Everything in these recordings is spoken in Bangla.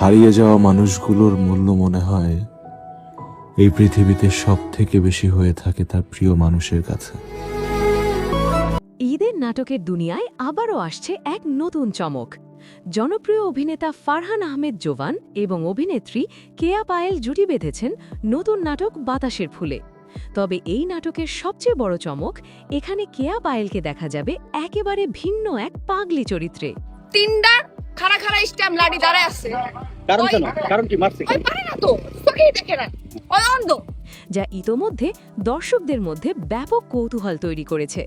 হারিয়ে যাওয়া মানুষগুলোর মূল্য মনে হয় এই পৃথিবীতে সব থেকে বেশি হয়ে থাকে তার প্রিয় মানুষের কাছে। ঈদের নাটকের দুনিয়ায় আবারও আসছে এক নতুন চমক। জনপ্রিয় অভিনেতা ফারহান আহমেদ জোবান এবং অভিনেত্রী কেয়া পায়েল জুটি বেঁধেছেন নতুন নাটক বাতাসের ফুলে। তবে এই নাটকের সবচেয়ে বড় চমক, এখানে কেয়া পায়েলকে দেখা যাবে একেবারে ভিন্ন এক পাগলি চরিত্রে। তিনটা খাড়া খাড়া স্ট্যাম্প লাঠি দাঁড়ায় আছে। কারণ কেন? কারণ কি মারছে? ওই পারে না তো, চোখেই দেখে না, ওই অন্ধ। যা ইতোমধ্যে দর্শকদের মধ্যে ব্যাপক কৌতূহল তৈরি করেছে।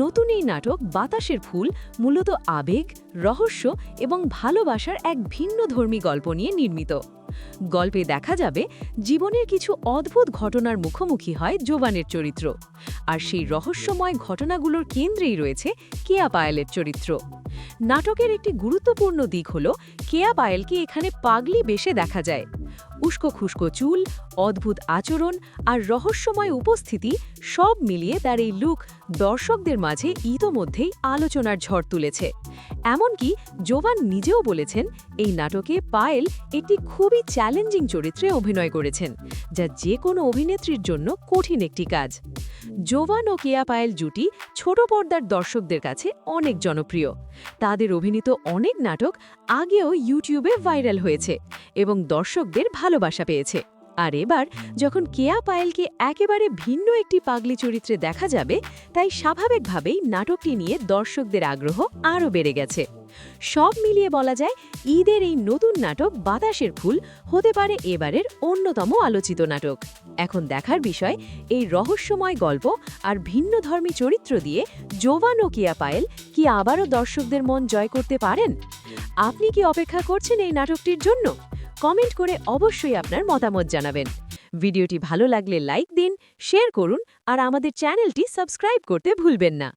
নতুন এই নাটক বাতাসের ফুল মূলত আবেগ, রহস্য এবং ভালোবাসার এক ভিন্নধর্মী গল্প নিয়ে নির্মিত। গল্পে দেখা যাবে জীবনের কিছু অদ্ভুত ঘটনার মুখোমুখি হয় জোবানের চরিত্র, আর সেই রহস্যময় ঘটনাগুলোর কেন্দ্রেই রয়েছে কেয়া পায়েলের চরিত্র। নাটকের একটি গুরুত্বপূর্ণ দিক হল কেয়া পায়েলকে এখানে পাগলি বেশে দেখা যায়। উস্কো খুস্কো চুল, অদ্ভুত আচরণ আর রহস্যময় উপস্থিতি সব মিলিয়ে তার এই লুক দর্শকদের মাঝে ইতোমধ্যেই আলোচনার ঝড় তুলেছে। এমনকি জোবান নিজেও বলেছেন, এই নাটকে পায়েল একটি খুবই চ্যালেঞ্জিং চরিত্রে অভিনয় করেছেন, যা যে কোনো অভিনেত্রীর জন্য কঠিন একটি কাজ। জোবান ও কেয়া পায়েল জুটি ছোট পর্দার দর্শকদের কাছে অনেক জনপ্রিয়। তাদের অভিনীত অনেক নাটক আগেও ইউটিউবে ভাইরাল হয়েছে এবং দর্শকদের ভালোবাসা পেয়েছে। আর এবার যখন কেয়া পায়েলকে একেবারে ভিন্ন একটি পাগলি চরিত্রে দেখা যাবে, তাই স্বাভাবিকভাবেই নাটকটি নিয়ে দর্শকদের আগ্রহ আরও বেড়ে গেছে। সব মিলিয়ে বলা যায়, ঈদের এই নতুন নাটক বাতাসের ফুল হতে পারে এবারের অন্যতম আলোচিত নাটক। এখন দেখার বিষয়, এই রহস্যময় গল্প আর ভিন্নধর্মী চরিত্র দিয়ে জোবান ও কেয়া পায়েল কি আবারও দর্শকদের মন জয় করতে পারেন? আপনি কি অপেক্ষা করছেন এই নাটকটির জন্য? কমেন্ট করে অবশ্যই আপনার মতামত জানাবেন। ভিডিওটি ভালো লাগলে লাইক দিন, শেয়ার করুন আর আমাদের চ্যানেলটি সাবস্ক্রাইব করতে ভুলবেন না।